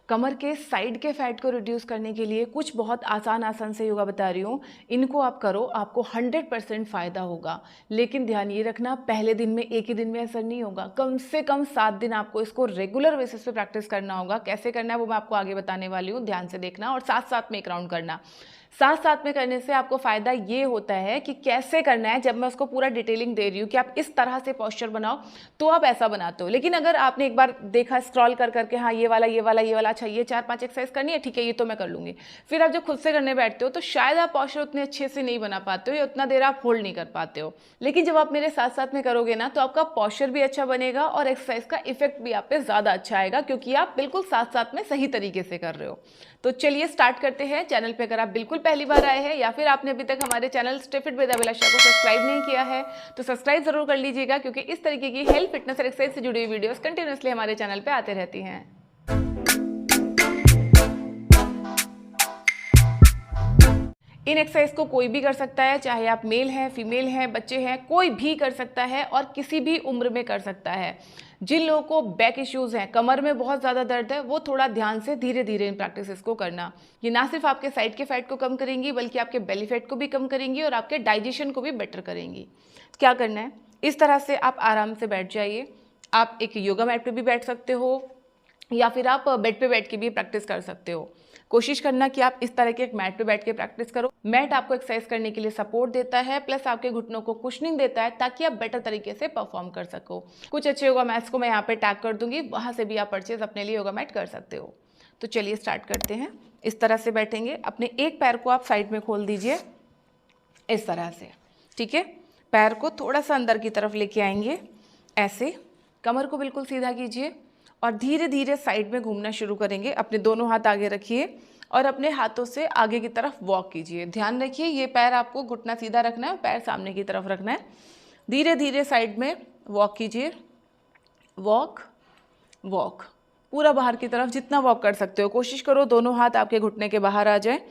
कमर के साइड के फैट को रिड्यूस करने के लिए कुछ बहुत आसान से योगा बता रही हूँ। इनको आप करो, आपको 100% फ़ायदा होगा। लेकिन ध्यान ये रखना, पहले दिन में, एक ही दिन में असर नहीं होगा। कम से कम 7 दिन आपको इसको रेगुलर बेसिस पे प्रैक्टिस करना होगा। कैसे करना है वो मैं आपको आगे बताने वाली हूँ, ध्यान से देखना। और साथ साथ में एक राउंड करना। साथ साथ में करने से आपको फ़ायदा ये होता है कि कैसे करना है, जब मैं उसको पूरा डिटेलिंग दे रही हूँ कि आप इस तरह से पोस्चर बनाओ तो आप ऐसा बनाते हो। लेकिन अगर आपने एक बार देखा स्क्रॉल कर करके, हाँ ये वाला ये वाला ये वाला, अच्छा ये 4-5 एक्सरसाइज करनी है, ठीक है ये तो मैं कर लूँगी, फिर आप जब खुद से करने बैठते हो तो शायद आप पोस्चर उतने अच्छे से नहीं बना पाते हो या उतना देर आप होल्ड नहीं कर पाते हो। लेकिन जब आप मेरे साथ साथ में करोगे ना तो आपका पोस्चर भी अच्छा बनेगा और एक्सरसाइज का इफेक्ट भी आप पे ज़्यादा अच्छा आएगा, क्योंकि आप बिल्कुल साथ साथ में सही तरीके से कर रहे हो। तो चलिए स्टार्ट करते हैं। चैनल पे अगर आप बिल्कुल पहली बार आए हैं या फिर आपने अभी तक हमारे channel stay fit with Abhilasha को सब्सक्राइब नहीं किया है तो सब्सक्राइब जरूर कर लीजिएगा, क्योंकि इस तरीके की हेल्थ, फिटनेस और एक्सरसाइज से जुड़ी हुई वीडियोस कंटिन्यूअसली हमारे चैनल पे आते रहती हैं। इन एक्सरसाइज को कोई भी कर सकता है, चाहे आप मेल हैं, फीमेल हैं, बच्चे हैं, कोई भी कर सकता है और किसी भी उम्र में कर सकता है। जिन लोगों को बैक इश्यूज हैं, कमर में बहुत ज़्यादा दर्द है, वो थोड़ा ध्यान से धीरे धीरे इन प्रैक्टिसेस को करना। ये ना सिर्फ आपके साइड के फैट को कम करेंगी, बल्कि आपके बेली फैट को भी कम करेंगी और आपके डाइजेशन को भी बेटर करेंगी। क्या करना है, इस तरह से आप आराम से बैठ जाइए। आप एक योगा मैट पे भी बैठ सकते हो या फिर आप बेड पे बैठ के भी प्रैक्टिस कर सकते हो। कोशिश करना कि आप इस तरह के एक मैट पे बैठ के प्रैक्टिस करो। मैट आपको एक्सरसाइज करने के लिए सपोर्ट देता है, प्लस आपके घुटनों को कुशनिंग देता है, ताकि आप बेटर तरीके से परफॉर्म कर सको। कुछ अच्छे योगा मैट्स को मैं यहाँ पे टैग कर दूंगी, वहाँ से भी आप परचेज अपने लिए योगा मैट कर सकते हो। तो चलिए स्टार्ट करते हैं। इस तरह से बैठेंगे, अपने एक पैर को आप साइड में खोल दीजिए इस तरह से, ठीक है। पैर को थोड़ा सा अंदर की तरफ लेके आएंगे ऐसे, कमर को बिल्कुल सीधा कीजिए और धीरे धीरे साइड में घूमना शुरू करेंगे। अपने दोनों हाथ आगे रखिए और अपने हाथों से आगे की तरफ वॉक कीजिए। ध्यान रखिए ये पैर आपको घुटना सीधा रखना है और पैर सामने की तरफ रखना है। धीरे धीरे साइड में वॉक कीजिए, वॉक वॉक, पूरा बाहर की तरफ जितना वॉक कर सकते हो। कोशिश करो दोनों हाथ आपके घुटने के बाहर आ जाए।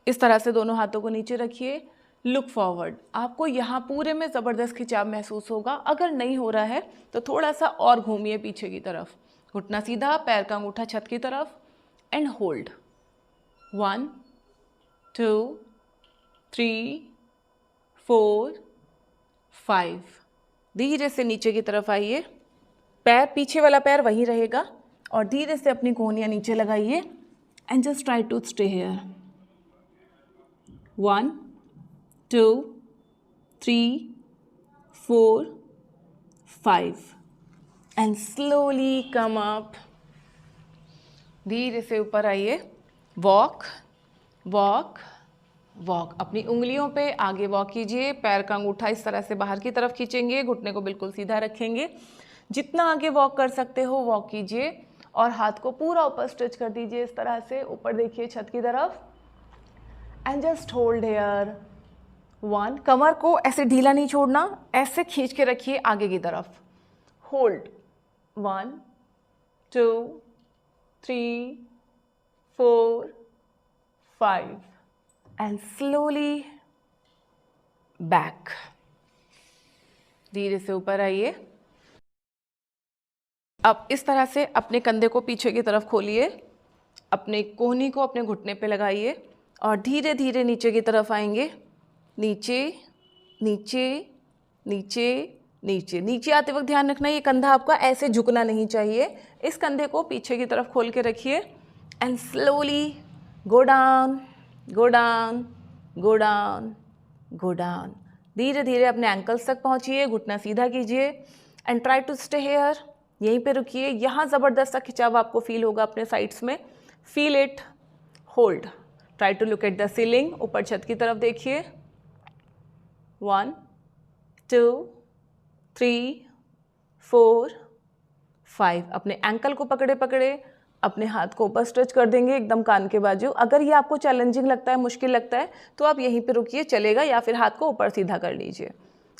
इस तरह से दोनों हाथों को नीचे रखिए, लुक फॉरवर्ड। आपको यहाँ पूरे में ज़बरदस्त खिंचाव महसूस होगा। अगर नहीं हो रहा है तो थोड़ा सा और घूमिए पीछे की तरफ, घुटना सीधा, पैर का अंगूठा छत की तरफ, एंड होल्ड। 1 2 3 4 5। धीरे से नीचे की तरफ आइए, पैर, पीछे वाला पैर वहीं रहेगा और धीरे से अपनी कोहनियाँ नीचे लगाइए and just try to stay here. 1 2 3 4 5 and slowly come up. धीरे से ऊपर आइए, वॉक वॉक वॉक। अपनी उंगलियों पे आगे वॉक कीजिए, पैर का अंगूठा इस तरह से बाहर की तरफ खींचेंगे, घुटने को बिल्कुल सीधा रखेंगे। जितना आगे वॉक कर सकते हो वॉक कीजिए और हाथ को पूरा ऊपर स्ट्रेच कर दीजिए इस तरह से, ऊपर देखिए छत की तरफ, एंड जस्ट होल्ड हेयर। 1, कमर को ऐसे ढीला नहीं छोड़ना, ऐसे खींच के रखिए आगे की तरफ। Hold 1 2 3 4 5 and slowly back. धीरे से ऊपर आइए। अब इस तरह से अपने कंधे को पीछे की तरफ खोलिए, अपने कोहनी को अपने घुटने पे लगाइए और धीरे धीरे नीचे की तरफ आएंगे। नीचे नीचे नीचे नीचे। नीचे आते वक्त ध्यान रखना ये कंधा आपका ऐसे झुकना नहीं चाहिए। इस कंधे को पीछे की तरफ खोल के रखिए and slowly go down go down go down go down. धीरे धीरे अपने एंकल्स तक पहुंचिए, घुटना सीधा कीजिए and try to stay here. यहीं पे रुकिए। यहाँ ज़बरदस्त सा खिंचाव आपको फील होगा अपने साइड्स में, feel it. Hold, try to look at the ceiling, ऊपर छत की तरफ देखिए। 1 2 3 4 5। अपने एंकल को पकड़े पकड़े अपने हाथ को ऊपर स्ट्रेच कर देंगे एकदम कान के बाजू। अगर ये आपको चैलेंजिंग लगता है, मुश्किल लगता है, तो आप यहीं पे रुकिए, चलेगा, या फिर हाथ को ऊपर सीधा कर लीजिए।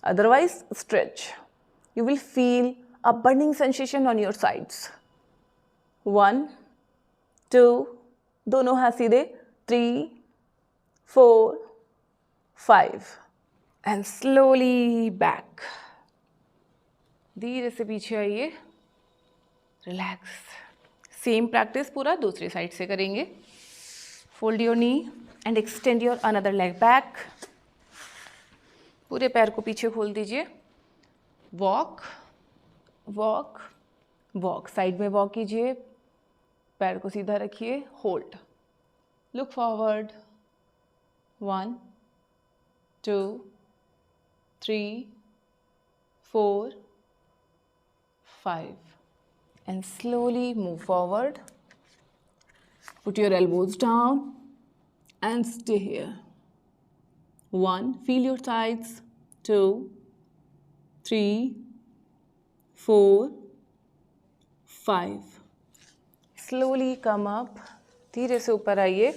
Otherwise stretch, you will feel a burning sensation on your sides. 1 2, दोनों हाथ सीधे, 3 4 5 एंड स्लोली बैक। धीरे से पीछे आइए, रिलैक्स, सेम प्रैक्टिस पूरा दूसरी साइड से करेंगे। Fold your knee and extend your another leg back. पूरे पैर को पीछे खोल दीजिए। वॉक वॉक वॉक, साइड में वॉक कीजिए, पैर को सीधा रखिए, hold, look forward, 1 2 3 4 5 and slowly move forward. Put your elbows down and stay here. 1, feel your sides, 2 3 4 5. Slowly come up. धीरे से ऊपर आइए,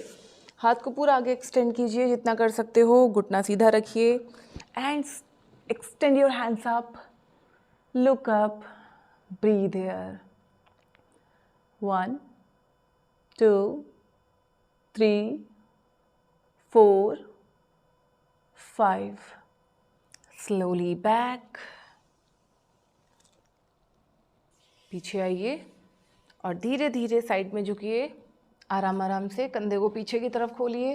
हाथ को पूरा आगे एक्सटेंड कीजिए जितना कर सकते हो, घुटना सीधा रखिए and extend your hands up, look up, breathe here, 1 2 3 4 5. Slowly back. पीछे आइए और धीरे धीरे साइड में झुकिए, आराम आराम से कंधे को पीछे की तरफ खोलिए,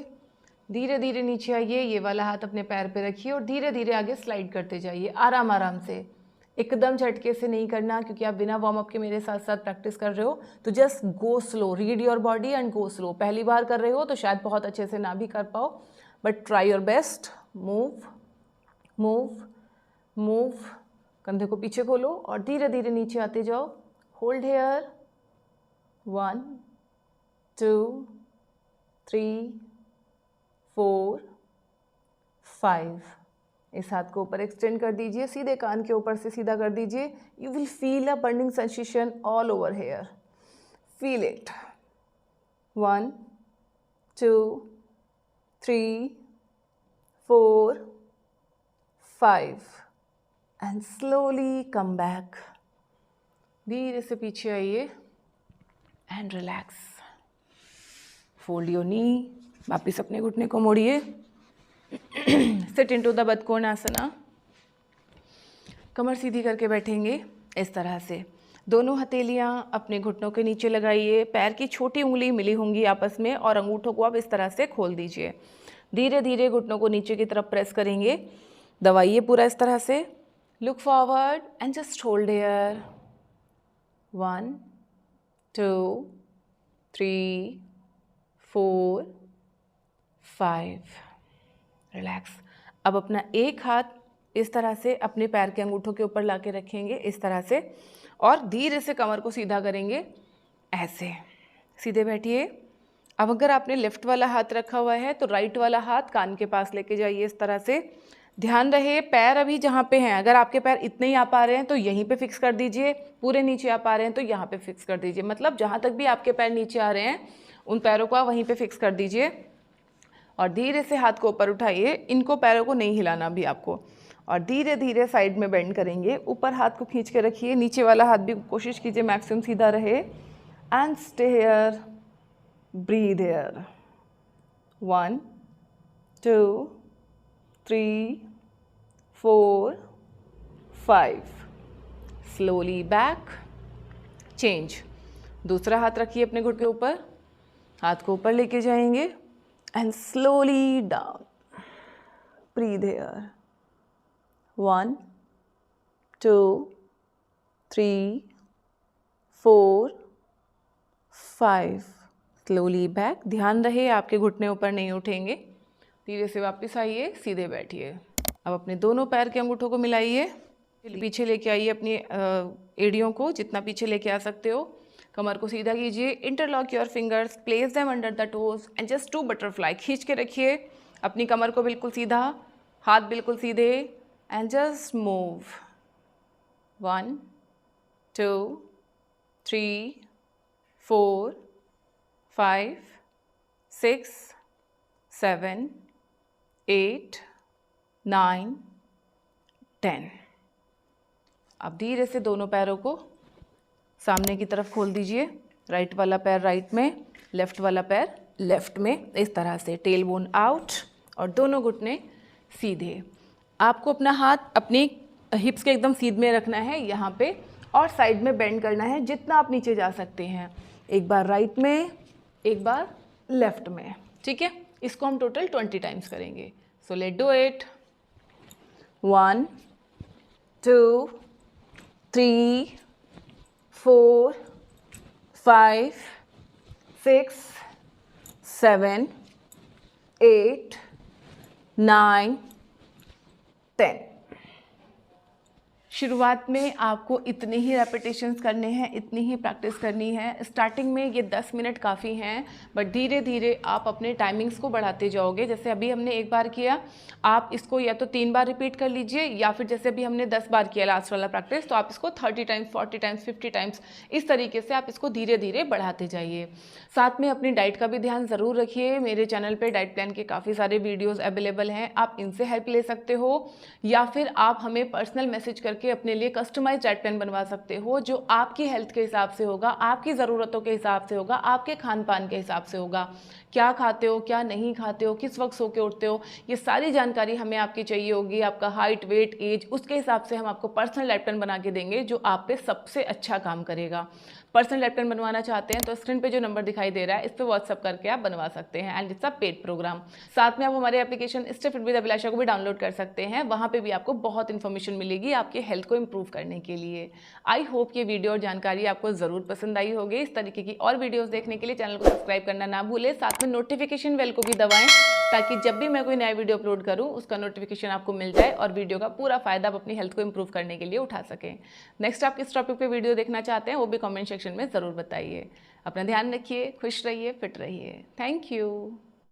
धीरे धीरे नीचे आइए, ये वाला हाथ अपने पैर पे रखिए और धीरे धीरे आगे स्लाइड करते जाइए, आराम आराम से, एकदम झटके से नहीं करना क्योंकि आप बिना वार्म अप के मेरे साथ साथ प्रैक्टिस कर रहे हो। तो just go slow, read your body and go slow. पहली बार कर रहे हो तो शायद बहुत अच्छे से ना भी कर पाओ, but try your best. Move move move, कंधे को पीछे खोलो और धीरे धीरे नीचे आते जाओ। Hold here, 1 2 3 4 5. इस हाथ को ऊपर एक्सटेंड कर दीजिए, सीधे कान के ऊपर से सीधा कर दीजिए। You will feel a burning sensation all over here, feel it. 1 2 3 4 5 and slowly come back. धीरे से पीछे आइए and relax. Fold your knee, वापिस अपने घुटने को मोड़िए। Sit into the Baddhakonasana. कमर सीधी करके बैठेंगे इस तरह से। दोनों हथेलियां अपने घुटनों के नीचे लगाइए, पैर की छोटी उंगली मिली होंगी आपस में और अंगूठों को आप इस तरह से खोल दीजिए। धीरे धीरे घुटनों को नीचे की तरफ प्रेस करेंगे, दबाइए पूरा इस तरह से। Look forward and just hold here, 1 2 3 4 5. Relax. अब अपना एक हाथ इस तरह से अपने पैर के अंगूठों के ऊपर लाके रखेंगे इस तरह से और धीरे से कमर को सीधा करेंगे ऐसे। सीधे बैठिए। अब अगर आपने लेफ्ट वाला हाथ रखा हुआ है तो राइट वाला हाथ कान के पास लेके जाइए इस तरह से। ध्यान रहे पैर अभी जहाँ पे हैं, अगर आपके पैर इतने ही आ पा रहे हैं तो यहीं पे फिक्स कर दीजिए, पूरे नीचे आ पा रहे हैं तो यहाँ पे फिक्स कर दीजिए। मतलब जहाँ तक भी आपके पैर नीचे आ रहे हैं उन पैरों को आप वहीं पे फिक्स कर दीजिए और धीरे से हाथ को ऊपर उठाइए। इनको पैरों को नहीं हिलाना भी आपको और धीरे धीरे साइड में बेंड करेंगे। ऊपर हाथ को खींच के रखिए, नीचे वाला हाथ भी कोशिश कीजिए मैक्सिमम सीधा रहे and stay here, breathe here, 1 2 3 4 5. Slowly back, change. दूसरा हाथ रखिए अपने घुटने के ऊपर, हाथ को ऊपर लेके जाएंगे and slowly down, breathe here, 1 2 3 4 5. Slowly back. ध्यान रहे आपके घुटने ऊपर नहीं उठेंगे। धीरे से वापस आइए, सीधे बैठिए। अब अपने दोनों पैर के अंगूठों को मिलाइए, पीछे लेके आइए अपनी एड़ियों को, जितना पीछे लेके आ सकते हो। कमर को सीधा कीजिए, interlock your fingers, place them under the toes and just 2 butterfly. खींच के रखिए अपनी कमर को बिल्कुल सीधा, हाथ बिल्कुल सीधे एंड जस्ट मूव, 1 2 3 4 5 6 7 8 9 10. अब धीरे से दोनों पैरों को सामने की तरफ खोल दीजिए। राइट वाला पैर राइट में, लेफ्ट वाला पैर लेफ्ट में, इस तरह से टेल बोन आउट और दोनों घुटने सीधे। आपको अपना हाथ अपनी हिप्स के एकदम सीध में रखना है यहाँ पे और साइड में बेंड करना है जितना आप नीचे जा सकते हैं। एक बार राइट में, एक बार लेफ्ट में, ठीक है। इसको हम टोटल 20 टाइम्स करेंगे। So let do it. 1 2 3 4 5 6 7 8 9 10। शुरुआत में आपको इतने ही रेपिटेशंस करने हैं, इतनी ही प्रैक्टिस करनी है। स्टार्टिंग में ये 10 मिनट काफ़ी हैं, बट धीरे धीरे आप अपने टाइमिंग्स को बढ़ाते जाओगे। जैसे अभी हमने एक बार किया, आप इसको या तो 3 बार रिपीट कर लीजिए, या फिर जैसे अभी हमने 10 बार किया लास्ट वाला प्रैक्टिस, तो आप इसको 30 टाइम्स, 40 टाइम्स, 50 टाइम्स, इस तरीके से आप इसको धीरे धीरे बढ़ाते जाइए। साथ में अपनी डाइट का भी ध्यान ज़रूर रखिए। मेरे चैनल पर डाइट प्लान के काफ़ी सारे वीडियोज़ अवेलेबल हैं, आप इनसे हेल्प ले सकते हो, या फिर आप हमें पर्सनल मैसेज करके अपने लिए कस्टमाइज्ड डाइट प्लान बनवा सकते हो, जो आपकी हेल्थ के हिसाब से होगा, आपकी ज़रूरतों के हिसाब से होगा, आपके खान पान के हिसाब से होगा। क्या खाते हो, क्या नहीं खाते हो, किस वक्त सो के उठते हो, ये सारी जानकारी हमें आपकी चाहिए होगी। आपका हाइट, वेट, एज, उसके हिसाब से हम आपको पर्सनल डाइट प्लान बना के देंगे, जो आप पे सबसे अच्छा काम करेगा। पर्सनल डाइट प्लान बनवाना चाहते हैं तो स्क्रीन पे जो नंबर दिखाई दे रहा है, इस पर व्हाट्सअप करके आप बनवा सकते हैं, and it's a paid program. साथ में आप हमारे application stay fit with Abhilasha को भी डाउनलोड कर सकते हैं। वहाँ पे भी आपको बहुत इन्फॉर्मेशन मिलेगी आपके हेल्थ को इंप्रूव करने के लिए। आई होप ये वीडियो और जानकारी आपको ज़रूर पसंद आई होगी। इस तरीके की और वीडियोस देखने के लिए चैनल को सब्सक्राइब करना ना भूलें। साथ में नोटिफिकेशन बेल को भी दबाएं, ताकि जब भी मैं कोई नया वीडियो अपलोड करूँ उसका नोटिफिकेशन आपको मिल जाए और वीडियो का पूरा फायदा आप अपनी हेल्थ को इंप्रूव करने के लिए उठा सकें। नेक्स्ट आप किस टॉपिक पे वीडियो देखना चाहते हैं वो भी कमेंट सेक्शन में ज़रूर बताइए। अपना ध्यान रखिए, खुश रहिए, फिट रहिए। Thank you.